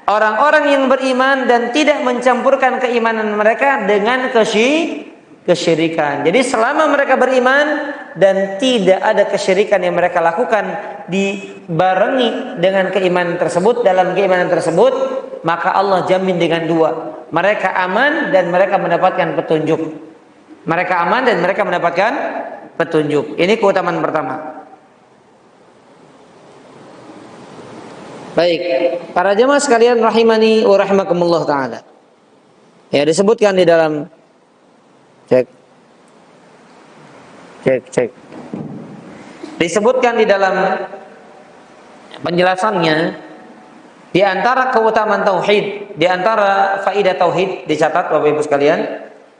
orang-orang yang beriman dan tidak mencampurkan keimanan mereka dengan kesyirikan. Jadi selama mereka beriman dan tidak ada kesyirikan yang mereka lakukan dibarengi dengan keimanan tersebut, dalam keimanan tersebut, maka Allah jamin dengan dua, mereka aman dan mereka mendapatkan petunjuk. Mereka aman dan mereka mendapatkan petunjuk. Ini keutamaan pertama. Baik, para jemaah sekalian rahimani wa rahimakumullah taala. Ya, disebutkan di dalam cek. Disebutkan di dalam penjelasannya, di antara keutamaan tauhid, di antara faidah tauhid dicatat Bapak Ibu sekalian.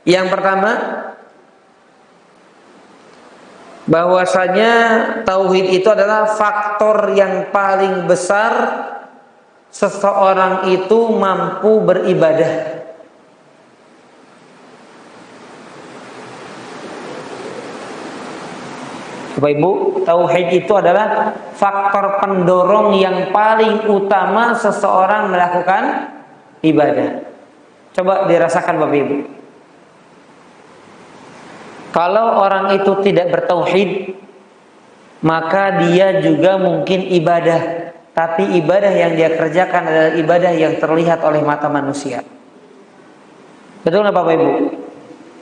Yang pertama, bahwasanya tauhid itu adalah faktor yang paling besar seseorang itu mampu beribadah. Bapak Ibu, tauhid itu adalah faktor pendorong yang paling utama seseorang melakukan ibadah. Coba dirasakan Bapak Ibu. Kalau orang itu tidak bertauhid, maka dia juga mungkin ibadah, tapi ibadah yang dia kerjakan adalah ibadah yang terlihat oleh mata manusia. Betul nggak Bapak Ibu?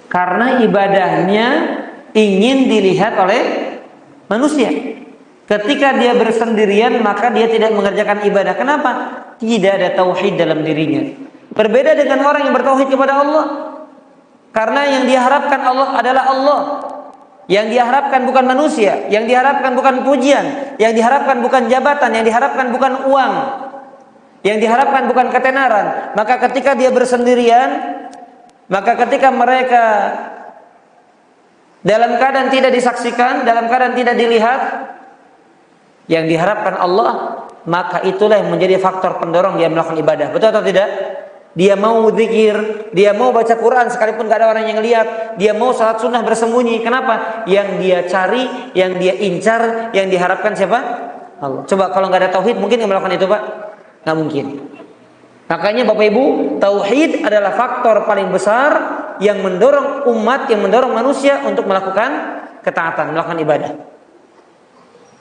Karena ibadahnya ingin dilihat oleh manusia. Ketika dia bersendirian, maka dia tidak mengerjakan ibadah. Kenapa? Tidak ada tauhid dalam dirinya. Berbeda dengan orang yang bertauhid kepada Allah. Karena yang diharapkan Allah adalah Allah. Yang diharapkan bukan manusia, yang diharapkan bukan pujian, yang diharapkan bukan jabatan, yang diharapkan bukan uang, yang diharapkan bukan ketenaran. Maka ketika dia bersendirian, maka ketika mereka dalam keadaan tidak disaksikan, dalam keadaan tidak dilihat, yang diharapkan Allah, maka itulah yang menjadi faktor pendorong dia melakukan ibadah. Betul atau tidak? Dia mau zikir, dia mau baca Quran sekalipun gak ada orang yang lihat, dia mau salat sunnah bersembunyi. Kenapa? Yang dia cari, yang dia incar, yang diharapkan siapa? Allah. Coba kalau gak ada tauhid, mungkin gak melakukan itu Pak? Gak mungkin. Makanya Bapak Ibu, tauhid adalah faktor paling besar yang mendorong umat, yang mendorong manusia untuk melakukan ketaatan, melakukan ibadah.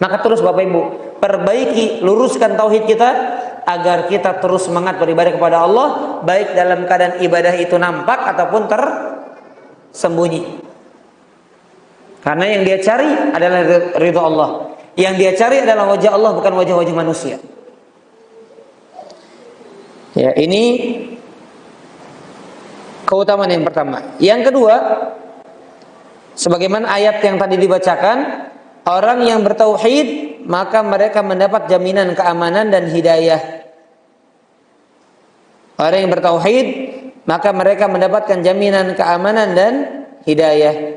Maka terus Bapak Ibu, perbaiki, luruskan tauhid kita agar kita terus semangat beribadah kepada Allah, baik dalam keadaan ibadah itu nampak ataupun tersembunyi. Karena yang dia cari adalah ridha Allah. Yang dia cari adalah wajah Allah, bukan wajah-wajah manusia. Ya, ini keutamaan yang pertama. Yang kedua, sebagaimana ayat yang tadi dibacakan, orang yang bertauhid maka mereka mendapat jaminan keamanan dan hidayah. Orang yang bertauhid maka mereka mendapatkan jaminan keamanan dan hidayah.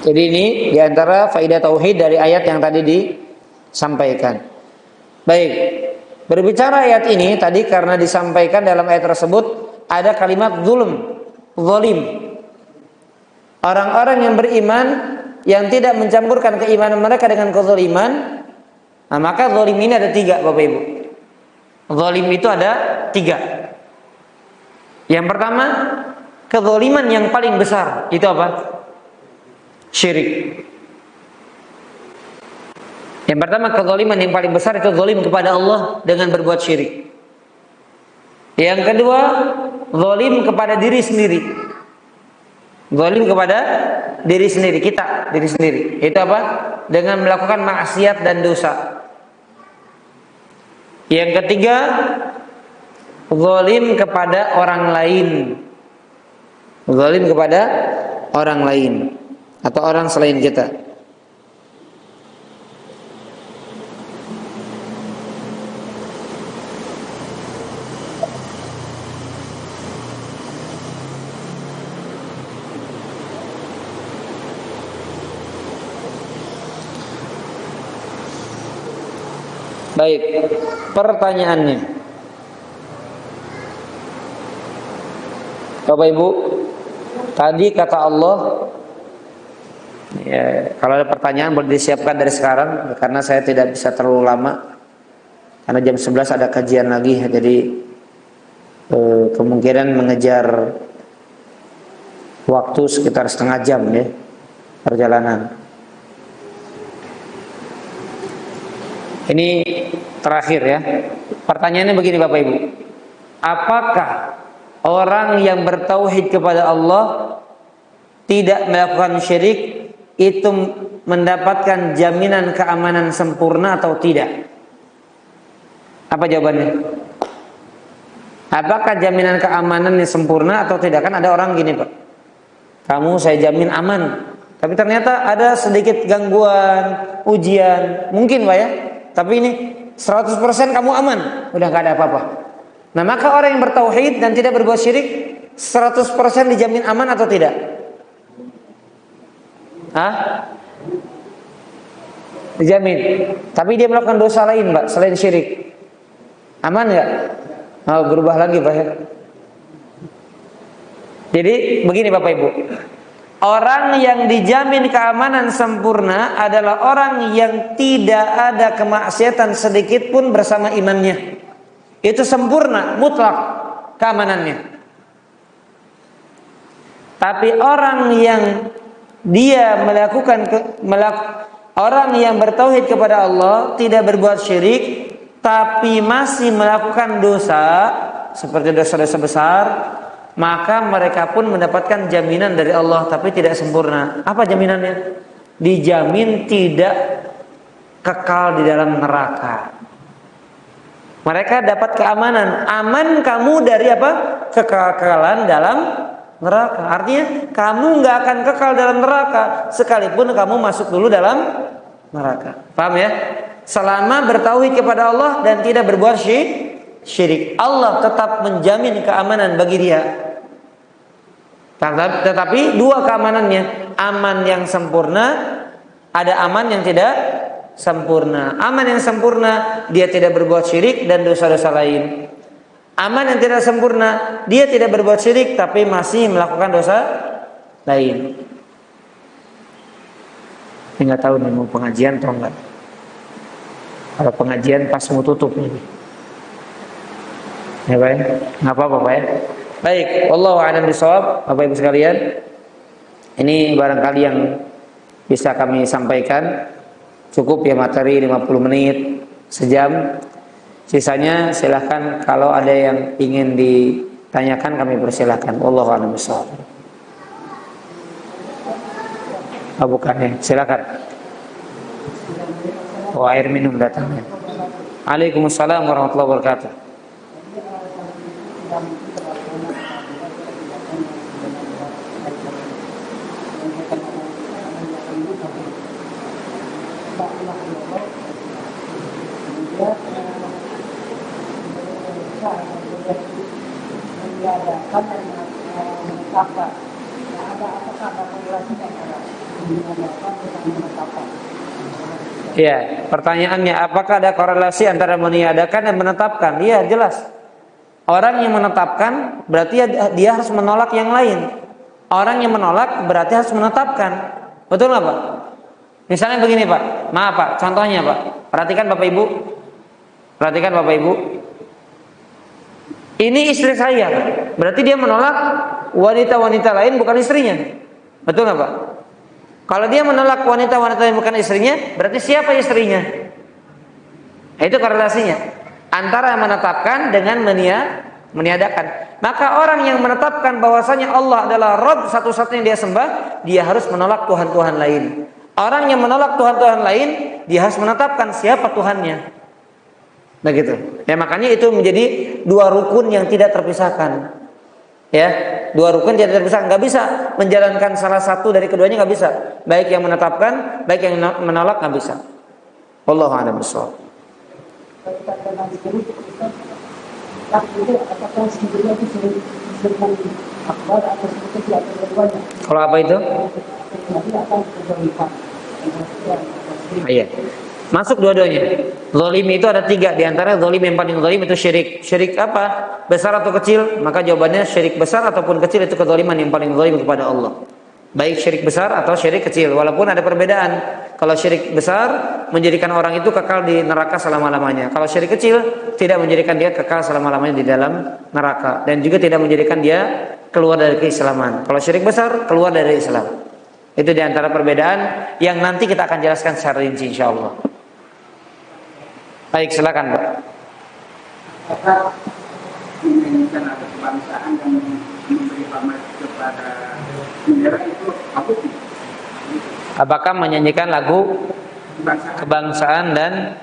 Jadi ini diantara faidah tauhid dari ayat yang tadi disampaikan. Baik, berbicara ayat ini tadi karena disampaikan dalam ayat tersebut ada kalimat zulm, zalim. Orang-orang yang beriman yang tidak mencampurkan keimanan mereka dengan kezaliman, nah maka zalim ini ada 3 Bapak Ibu. Zalim itu ada 3. Yang pertama, kezaliman yang paling besar itu apa? Syirik. Yang pertama, kezaliman yang paling besar itu zalim kepada Allah dengan berbuat syirik. Yang kedua, zalim kepada diri sendiri. Zalim kepada diri sendiri, diri sendiri. Itu apa? Dengan melakukan maksiat dan dosa. Yang ketiga, zalim kepada orang lain. Zalim kepada orang lain atau orang selain kita. Baik, pertanyaannya, Bapak Ibu, tadi kata Allah, ya, kalau ada pertanyaan boleh disiapkan dari sekarang, karena saya tidak bisa terlalu lama, karena jam 11 ada kajian lagi, jadi kemungkinan mengejar waktu sekitar setengah jam ya perjalanan. Ini terakhir ya. Pertanyaannya begini Bapak Ibu. Apakah orang yang bertauhid kepada Allah tidak melakukan syirik itu mendapatkan jaminan keamanan sempurna atau tidak? Apa jawabannya? Apakah jaminan keamanannya sempurna atau tidak? Kan ada orang gini Pak, kamu saya jamin aman, tapi ternyata ada sedikit gangguan, ujian, mungkin Pak ya, tapi ini 100% kamu aman, udah gak ada apa-apa. Nah maka orang yang bertauhid dan tidak berbuat syirik 100% dijamin aman atau tidak? Hah? Dijamin. Tapi dia melakukan dosa lain Pak selain syirik, aman gak? Oh, berubah lagi Pak ya. Jadi begini Bapak Ibu, orang yang dijamin keamanan sempurna adalah orang yang tidak ada kemaksiatan sedikit pun bersama imannya. Itu sempurna, mutlak keamanannya. Tapi orang yang dia orang yang bertauhid kepada Allah, tidak berbuat syirik, tapi masih melakukan dosa seperti dosa-dosa besar, maka mereka pun mendapatkan jaminan dari Allah tapi tidak sempurna. Apa jaminannya? Dijamin tidak kekal di dalam neraka. Mereka dapat keamanan. Aman kamu dari apa? Kekekalan dalam neraka. Artinya kamu nggak akan kekal dalam neraka sekalipun kamu masuk dulu dalam neraka. Paham ya? Selama bertauhid kepada Allah dan tidak berbuat syirik, Allah tetap menjamin keamanan bagi dia. Tetapi dua keamanannya, aman yang sempurna, ada aman yang tidak sempurna. Aman yang sempurna, dia tidak berbuat syirik dan dosa-dosa lain. Aman yang tidak sempurna, dia tidak berbuat syirik tapi masih melakukan dosa lain. Nggak tahu nih mau pengajian atau enggak. Kalau pengajian pas mau tutup nih. Ya Pak, nggak apa-apa Pak ya. Baik, wallahu a'lam bishawab. Bapak Ibu sekalian, ini barangkali yang bisa kami sampaikan. Cukup ya materi 50 menit, sejam. Sisanya silahkan kalau ada yang ingin ditanyakan kami persilahkan. Wallahu a'lam bishawab. Oh, bukan ya, silakan. Oh, air minum datangnya. Waalaikumsalam warahmatullahi wabarakatuh. Ada Ya, pertanyaannya apakah ada korelasi antara meniadakan dan menetapkan? Iya, jelas. Orang yang menetapkan berarti dia harus menolak yang lain. Orang yang menolak berarti harus menetapkan. Betul nggak Pak? Misalnya begini Pak, maaf Pak, contohnya Pak. Perhatikan Bapak Ibu. Perhatikan Bapak Ibu. Ini istri saya, berarti dia menolak wanita-wanita lain bukan istrinya. Betul nggak Pak? Kalau dia menolak wanita-wanita yang bukan istrinya, berarti siapa istrinya? Nah, itu korelasinya antara yang menetapkan dengan meniadakan. Maka orang yang menetapkan bahwasanya Allah adalah Rabb satu-satunya yang dia sembah, dia harus menolak Tuhan-Tuhan lain. Orang yang menolak Tuhan-Tuhan lain, dia harus menetapkan siapa Tuhannya. Begitu. Ya makanya itu menjadi dua rukun yang tidak terpisahkan. Ya, dua rukun tidak terpisah, nggak bisa menjalankan salah satu dari keduanya, nggak bisa. Baik yang menetapkan, baik yang menolak, nggak bisa. Wallahu a'lam bishawab. Kalau apa itu? Iya. Masuk dua-duanya. Zalim itu ada tiga. Di antara zalim yang paling zalim itu syirik. Syirik apa? Besar atau kecil? Maka jawabannya syirik besar ataupun kecil itu kezaliman yang paling zalim kepada Allah. Baik syirik besar atau syirik kecil. Walaupun ada perbedaan. Kalau syirik besar menjadikan orang itu kekal di neraka selama-lamanya. Kalau syirik kecil tidak menjadikan dia kekal selama-lamanya di dalam neraka. Dan juga tidak menjadikan dia keluar dari keislaman. Kalau syirik besar keluar dari Islam. Itu di antara perbedaan yang nanti kita akan jelaskan secara rinci insyaallah. Baik, silakan Pak. Apakah menyanyikan atau kebangsaan dan memberi hormat kepada bendera itu apa? Apakah menyanyikan lagu kebangsaan dan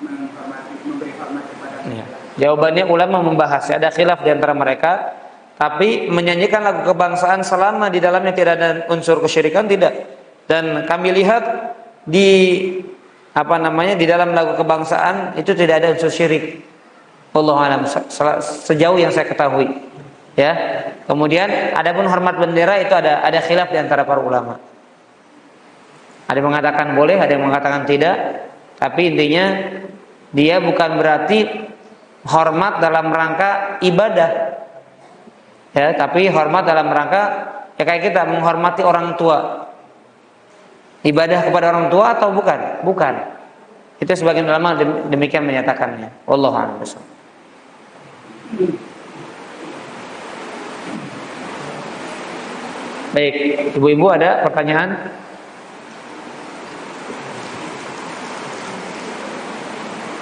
memberi hormat kepada bendera? Jawabannya ulama membahas, ada khilaf di antara mereka. Tapi menyanyikan lagu kebangsaan selama di dalamnya tidak ada unsur kesyirikan tidak. Dan kami lihat di di dalam lagu kebangsaan itu tidak ada unsur syirik. Wallahu a'lam sejauh yang saya ketahui. Ya. Kemudian adapun hormat bendera itu ada khilaf di antara para ulama. Ada yang mengatakan boleh, ada yang mengatakan tidak. Tapi intinya dia bukan berarti hormat dalam rangka ibadah. Ya, tapi hormat dalam rangka ya kayak kita menghormati orang tua. Ibadah kepada orang tua atau bukan? Bukan. Itu sebagian ulama demikian menyatakannya. Wallahu a'lam bishawab. Baik, ibu-ibu ada pertanyaan?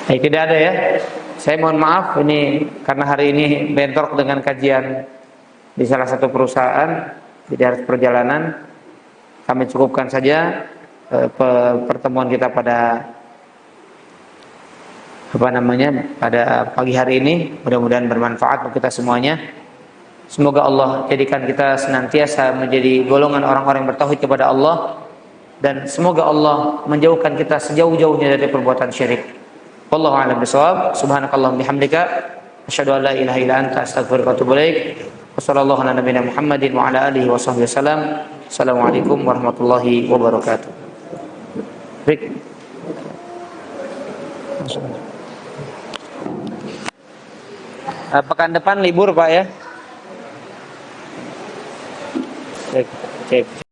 Baik, tidak ada ya. Saya mohon maaf ini karena hari ini bentrok dengan kajian di salah satu perusahaan, jadi harus perjalanan. Kami cukupkan saja pertemuan kita pada pada pagi hari ini. Mudah-mudahan bermanfaat untuk kita semuanya. Semoga Allah jadikan kita senantiasa menjadi golongan orang-orang yang bertauhid kepada Allah, dan semoga Allah menjauhkan kita sejauh-jauhnya dari perbuatan syirik. Wallahu a'lam bishawab. Subhanakallahumma bihamdika asyhadu an la ilaha illa anta astaghfiruka wa atubu ilaik. Wassallallahu ala nabiyina Muhammadin wa ala alihi washabbihi wasallam. Assalamualaikum warahmatullahi wabarakatuh. Baik. Pekan depan libur Pak ya? Cek.